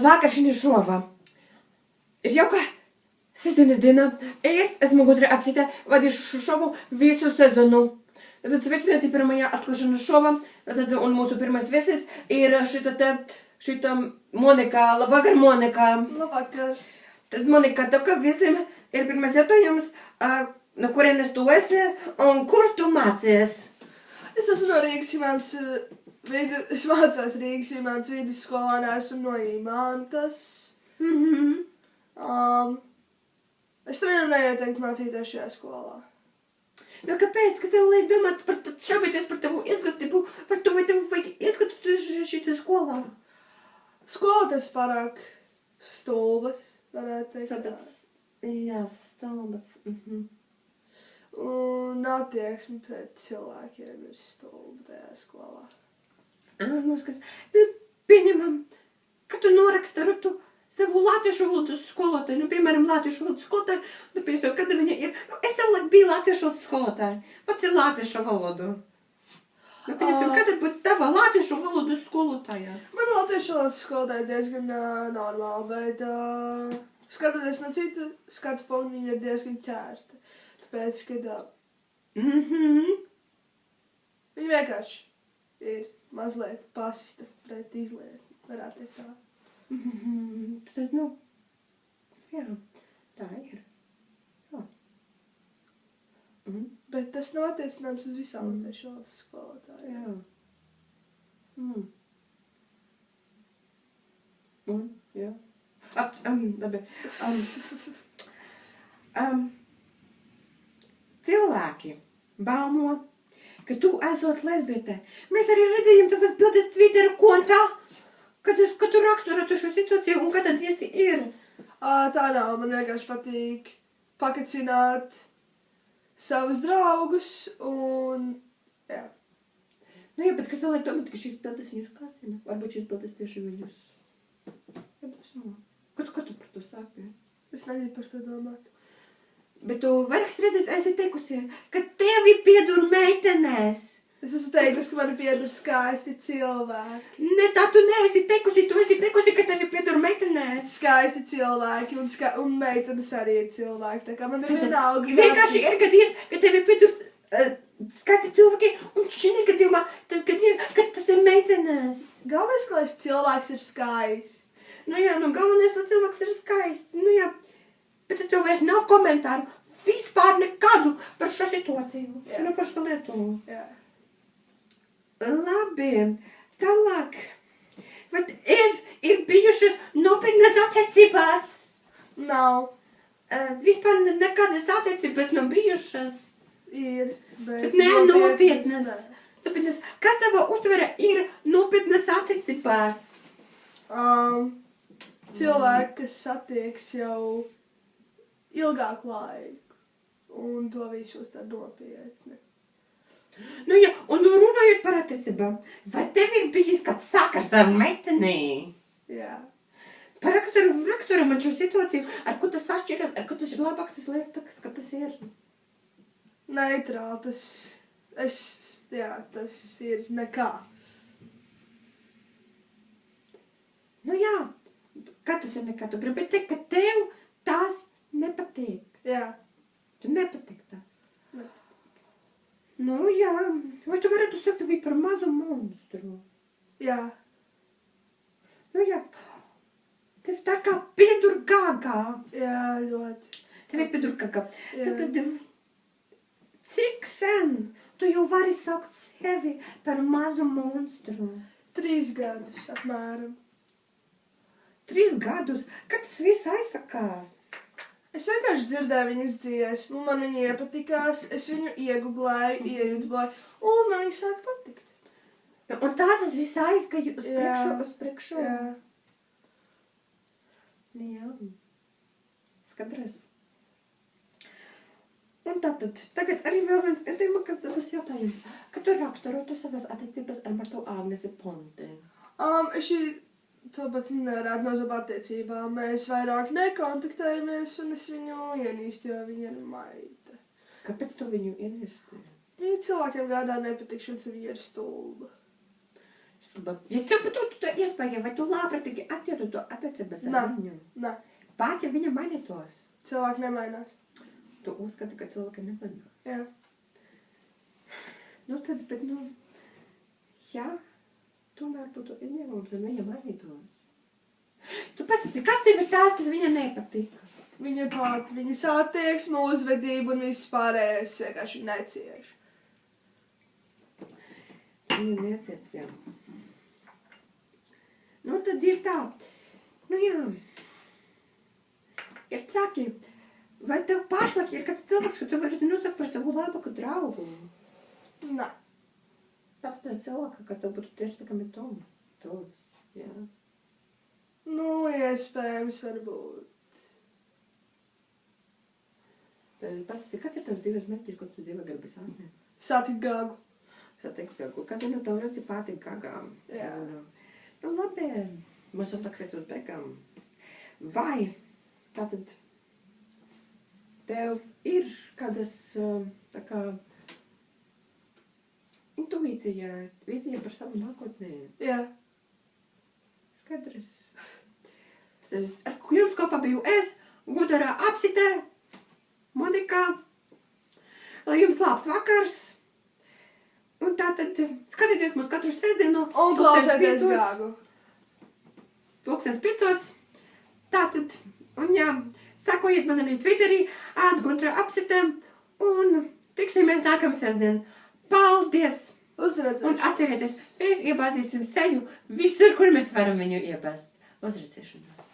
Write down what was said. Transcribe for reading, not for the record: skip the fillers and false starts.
Labvakar šī šova. Ir jauka sestdienas dienā. Es esmu gudra apsītē, vadīšu šovu visu sezonu. Tad sveicināti pirmajā atklāšanas šova. Un mūsu pirmais viesis ir šita Monika. Labvakar, Monika. Labvakar. Tad, Monika, tev kā visiem ir pirmais jautājums, no kurienes tu esi un kur tu mācies? Es esmu no Rīgas Imants, es mācos Rīgas Imants vidusskolā, neesmu no Imantas. Es tev vienu neieteiktu mācīties šajā skolā. Nu, kāpēc? Kas tev liek domāt par šaubīties par tavu izglītību, par to, vai tev vajag izglītību šī skolā? Skola tas pārāk stulbas, varētu teikt. Jā, stulbas. Un attieksme pret cilvēkiem ir stulba tajā skolā. Noskas, pieņemam, ka tu noraksti rotu savu latviešu valodas skolotāju, piemēram, latviešu valodas skolotāju, piemēram, kad viņa ir, es tev biju latviešu skolotāju, pats ir latviešu valodu. Piemēram, kad būtu tava latviešu valodas skolotāja? Man latviešu valodas skolotāja diezgan normāli, bet skatoties no cita skatu punkta, viņa ir diezgan ķērta. Tāpēc, kad viņa vienkārši ir mazliet pasista pret izlietni, varētu teikt tā. Tad, jā, tā ir. Jā. Bet tas nav attiecināms uz visām latviešu valodas skolotājiem. Jā. Un, jā. Labi. Cilvēki baumo, ka tu esot lesbietē. Mēs arī redzējām tavas bildes Twitter kontā, kad tu raksturotu šo situāciju un kā tad īsti ir. Tā nav, man vienkārši patīk pakacināt savus draugus un, jā. Nu jā, bet kas tev liek domāt, ka šīs bildes viņus kācina? Varbūt šīs bildes tieši viņus. Ko tu par to sāki? Es negribu par to domāt. Bet tu vairākas reizes esi teikusi, ka tevi piedur meitenēs. Es esmu teikusi, ka man piedur skaisti cilvēki. Ne, tā tu neesi teikusi, tu esi teikusi, ka tevi piedur meitenēs. Skaisti cilvēki un meitenes arī ir cilvēki, tā kā man ir vienalga. Vienkārši ir gadījies, ka tevi piedur skaisti cilvēki, un šī gadījumā tas gadījies, ka tas ir meitenēs. Galvenais, ka cilvēks ir skaists. Nu jā, galvenais, ka cilvēks ir skaists. Nu jā, bet tev vairs nav komentāru vispār nekādu par šo situāciju. Jā. Nu, par šo lietu. Jā. Labi, tālāk. Vai ir bijušas nopietnas attiecībās? Nav. Vispār nekādas attiecības nav bijušas. Ir, bet Nē, nopietnas. Kas tava uztvere ir nopietnas attiecībās? Cilvēki, kas satieks jau ilgāku laiku, un to visu uztver nopietni. Nu jā, un runājot par attiecībām, vai tev ir bijis kāds sākars ar meitenī? Jā. Par raksturu man šo situāciju, ar ko tas atšķiras, ar ko tas ir labāks, tas liekas, ka tas ir. Neitrāli, tas ir nekā. Nu jā, kā tas ir nekā? Tu gribi teikt, ka tev tās nepatīk. Jā. Tu nepatīk tās. Nepatīk. Nu jā, vai tu varētu sakt tevi par mazu monstru? Jā. Nu jā, tev tā kā piedur gāgā. Jā, ļoti. Tev piedur gāgā. Jā. Tad cik sen tu jau vari saukt sevi par mazu monstru? 3 gadus apmēram. 3 gadus? Kad tas viss aizsakās? Es vienkārši dzirdēju viņas dziesmu, man viņa iepatikās, es viņu ieguglēju, iejutblēju, un man viņa sāka patikt. Un tā tas viss aizgāja uz priekšu? Jā. Jā. Skatās. Un tātad, tagad arī vēl viens tēma, kas tas jautājums. Kad tu raksturotu savas attiecības ar Martu Agnesi Ponti? Es to pat nevarētu nozabt attiecībām. Mēs vairāk nekontaktējamies, un es viņu ienīstu, jo viņa ir maita. Kāpēc tu viņu ienīsti? Viņa cilvēkiem gādā nepatikšanas, viņa ir stulba. Bet, ja tev tu to iespēja, vai tu labprātīgi attiektu to attiecības Nē. ar viņu? Nē, Pat, ja viņa mainītos, cilvēki nemainās. tu uzskati, ka cilvēki nemainās. Jā. Nu tad, bet, nu, ja tomēr būtu izņēmums un viņa mainītos. Tu pastāsti, kas tev ir tās, kas viņa nepatika? Viņa pat, viņas attieksme, uzvedība un viss pārējais vienkārši necieš. Viņa neciet, jā. Nu, tad ir tā. Nu, jā. Ir traki. Vai tev pašlaik ir kāds cilvēks, ka tu vari nosaukt par savu labāku draugu? Nē. Tāds tā cilvēka, kas tev būtu tieši tā kā metoma. Tos, jā. Nu, iespējams, varbūt. Pastāsti, kāds ir tavs dzīves mērķis, ko tu dzīvē gribi sasniegt? Satikt Gagu. Satikt Gagu. Kas zinu, tev ļoti patīk Gagām. Jā. Nu, labi, mēs atlaksiet uz beigām. Vai tātad tev ir kādas tā kā intuīcija, vizija par savu nākotnē? Jā. Skaidrs. Tad ar jums kopā biju es, Gudara Apsite, Monika, lai jums labs vakars. Un tātad skatieties mūs katru sestdienu. Un klausieties Gagu. 2005. Tātad, un jā, sakojiet man arī Twitterī, @Gudara Apsite, un tiksimies nākamā sestdien. Paldies! Uzredzēšanos. Un atcerieties, mēs iebāzīsim seju visur, kur mēs varam viņu iebāzt. Uz redzēšanos!